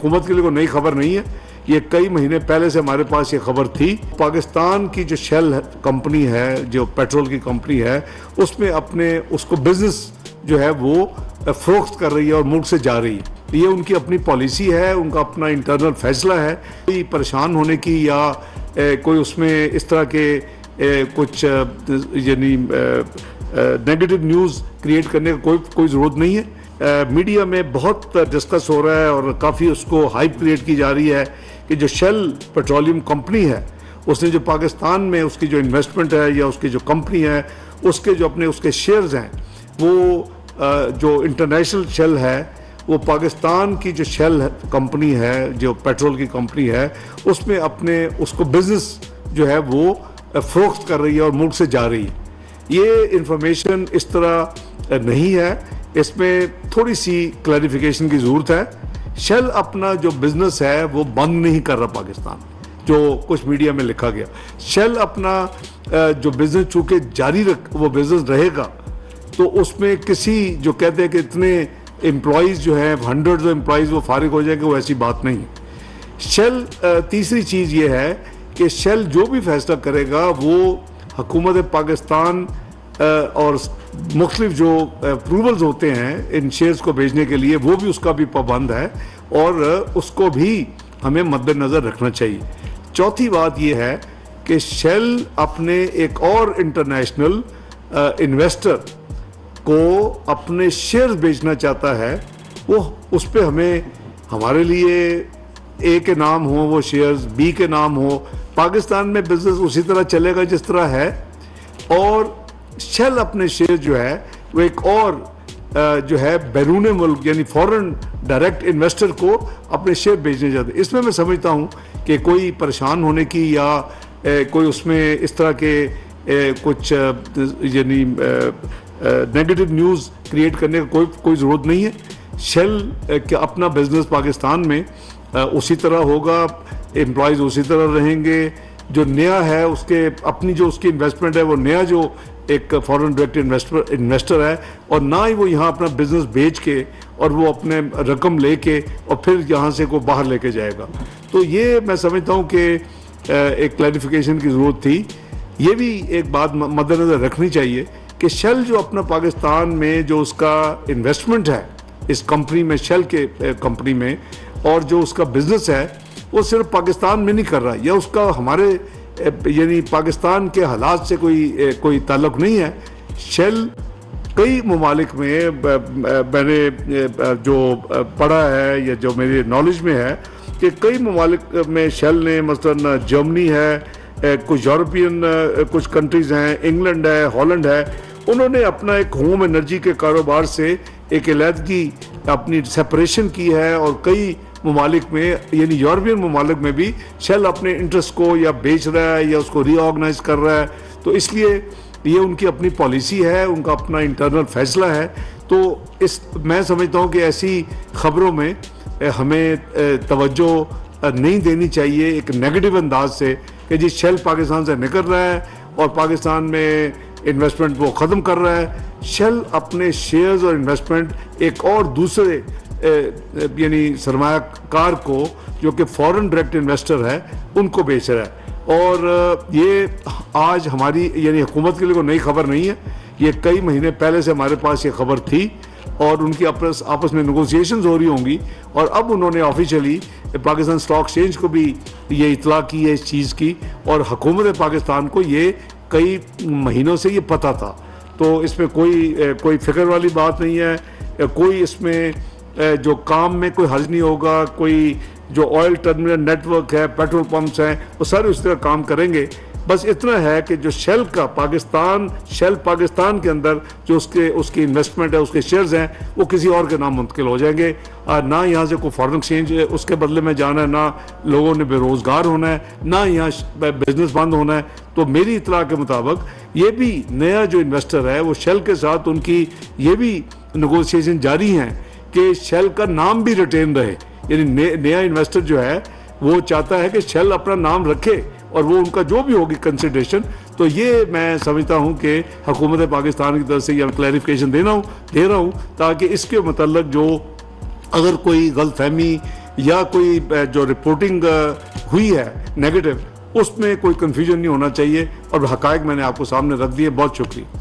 हुकूमत के लिए कोई नई खबर नहीं है, ये कई महीने पहले से हमारे पास ये खबर थी। पाकिस्तान की जो शेल कंपनी है, जो पेट्रोल की कंपनी है, उसमें अपने उसको बिजनेस जो है वो फरोख्त कर रही है और मुल्क से जा रही है। ये उनकी अपनी पॉलिसी है, उनका अपना इंटरनल फैसला है। कोई परेशान होने की या कोई उसमें इस तरह के कुछ यानी नेगेटिव न्यूज़ क्रिएट करने का कोई ज़रूरत नहीं है। मीडिया में बहुत डिस्कस हो रहा है और काफ़ी उसको हाइप क्रिएट की जा रही है कि जो शेल पेट्रोलियम कंपनी है, उसने जो पाकिस्तान में उसकी जो इन्वेस्टमेंट है या उसकी जो कंपनी है, उसके जो अपने उसके शेयर्स हैं, वो जो इंटरनेशनल शेल है, वो पाकिस्तान की जो शेल कंपनी है, जो पेट्रोल की कंपनी है, उसमें अपने उसको बिजनेस जो है वो फरोख्त कर रही है और मुल्क से जा रही है। ये इंफॉर्मेशन इस तरह नहीं है, इसमें थोड़ी सी क्लैरिफिकेशन की ज़रूरत है। शेल अपना जो बिजनेस है वो बंद नहीं कर रहा पाकिस्तान, जो कुछ मीडिया में लिखा गया। शेल अपना जो बिजनेस चूँकि जारी वो बिजनेस रहेगा, तो उसमें किसी जो कहते हैं कि इतने एम्प्लॉइज़ जो हैं, हंड्रेड्स ऑफ एम्प्लॉइज़ वो फारिग हो जाएंगे, वो ऐसी बात नहीं है। शेल तीसरी चीज़ ये है कि शेल जो भी फैसला करेगा वो हुकूमत पाकिस्तान और मुख्तलिफ जो अप्रूवल्स होते हैं इन शेयर्स को भेजने के लिए, वो भी उसका भी पाबंद है और उसको भी हमें मद्देनज़र रखना चाहिए। चौथी बात ये है कि शेल अपने एक और इंटरनेशनल इन्वेस्टर को अपने शेयर्स बेचना चाहता है। वो उस पर हमें, हमारे लिए ए के नाम हो वो शेयर्स, बी के नाम हो, पाकिस्तान में बिजनेस उसी तरह चलेगा जिस तरह है, और शेल अपने शेयर जो है वो एक और जो है बैरून मुल्क यानी फॉरेन डायरेक्ट इन्वेस्टर को अपने शेयर बेचने चाहते। इसमें मैं समझता हूँ कि कोई परेशान होने की या कोई उसमें इस तरह के कुछ यानी नेगेटिव न्यूज़ क्रिएट करने का कोई ज़रूरत नहीं है। शेल के अपना बिजनेस पाकिस्तान में उसी तरह होगा, एम्प्लॉयज़ उसी तरह रहेंगे। जो नया है उसके अपनी जो उसकी इन्वेस्टमेंट है, वो नया जो एक फॉरेन डायरेक्ट इन्वेस्टर है, और ना ही वो यहाँ अपना बिजनेस बेच के और वो अपने रकम लेके और फिर यहाँ से को बाहर लेके जाएगा। तो ये मैं समझता हूँ कि एक क्लैरिफिकेशन की ज़रूरत थी। ये भी एक बात मद्देनज़र रखनी चाहिए कि शेल जो अपना पाकिस्तान में जो उसका इन्वेस्टमेंट है इस कंपनी में, शेल के कंपनी में, और जो उसका बिजनेस है वो सिर्फ पाकिस्तान में नहीं कर रहा, या उसका हमारे यानी पाकिस्तान के हालात से कोई ताल्लुक़ नहीं है। शेल कई ममालिक में मैंने जो पढ़ा है या जो मेरे नॉलेज में है कि कई ममालिक में शेल ने, मसलन जर्मनी है, कुछ यूरोपियन कुछ कंट्रीज़ हैं, इंग्लैंड है, हॉलैंड है, उन्होंने अपना एक होम एनर्जी के कारोबार से एक अलहदगी अपनी सेपरेशन की है, और कई ममालिक में यानी यूरोपियन ममालिक में भी शेल अपने इंटरेस्ट को या बेच रहा है या उसको रीऑर्गेनाइज कर रहा है। तो इसलिए ये उनकी अपनी पॉलिसी है, उनका अपना इंटरनल फैसला है। तो मैं समझता हूँ कि ऐसी खबरों में हमें तवज्जो नहीं देनी चाहिए एक नेगेटिव अंदाज से कि जी शेल पाकिस्तान से निकल रहा है और पाकिस्तान में इन्वेस्टमेंट वो ख़त्म कर रहा है। शेल अपने शेयर्स और इन्वेस्टमेंट एक और दूसरे यानी सरमायाकार को, जो कि फॉरेन डायरेक्ट इन्वेस्टर है, उनको बेच रहा है। और ये आज हमारी यानी हुकूमत के लिए कोई नई खबर नहीं है, ये कई महीने पहले से हमारे पास ये खबर थी और उनकी आपस में नेगोशिएशंस हो रही होंगी, और अब उन्होंने ऑफिशियली पाकिस्तान स्टॉक एक्सचेंज को भी ये इतला की है इस चीज़ की, और हुकूमत पाकिस्तान को ये कई महीनों से ये पता था। तो इसमें कोई फिक्र वाली बात नहीं है, कोई इसमें जो काम में कोई हर्ज नहीं होगा। कोई जो ऑयल टर्मिनल नेटवर्क है, पेट्रोल पंप्स हैं, वो सारे उस तरह काम करेंगे। बस इतना है कि जो शेल पाकिस्तान के अंदर जो उसकी इन्वेस्टमेंट है, उसके शेयर्स हैं, वो किसी और के नाम मुंतकिल हो जाएंगे। ना यहाँ से कोई फॉरेन एक्सचेंज उसके बदले में जाना है, ना लोगों ने बेरोज़गार होना है, ना यहाँ बिजनेस बंद होना है। तो मेरी इतला के मुताबिक ये भी नया जो इन्वेस्टर है वो शेल के साथ उनकी ये भी नेगोशिएशन जारी हैं कि शेल का नाम भी रिटेन रहे। यानी नया इन्वेस्टर जो है वो चाहता है कि शेल अपना नाम रखे और वो उनका जो भी होगी कंसिडरेशन। तो ये मैं समझता हूँ कि हुकूमत पाकिस्तान की तरफ से यह क्लैरिफिकेशन दे रहा हूँ ताकि इसके मतलब जो अगर कोई गलतफहमी یا کوئی جو رپورٹنگ ہوئی ہے نیگیٹو، اس میں کوئی کنفیوژن نہیں ہونا چاہیے، اور حقائق میں نے آپ کو سامنے رکھ دیے. بہت شکریہ.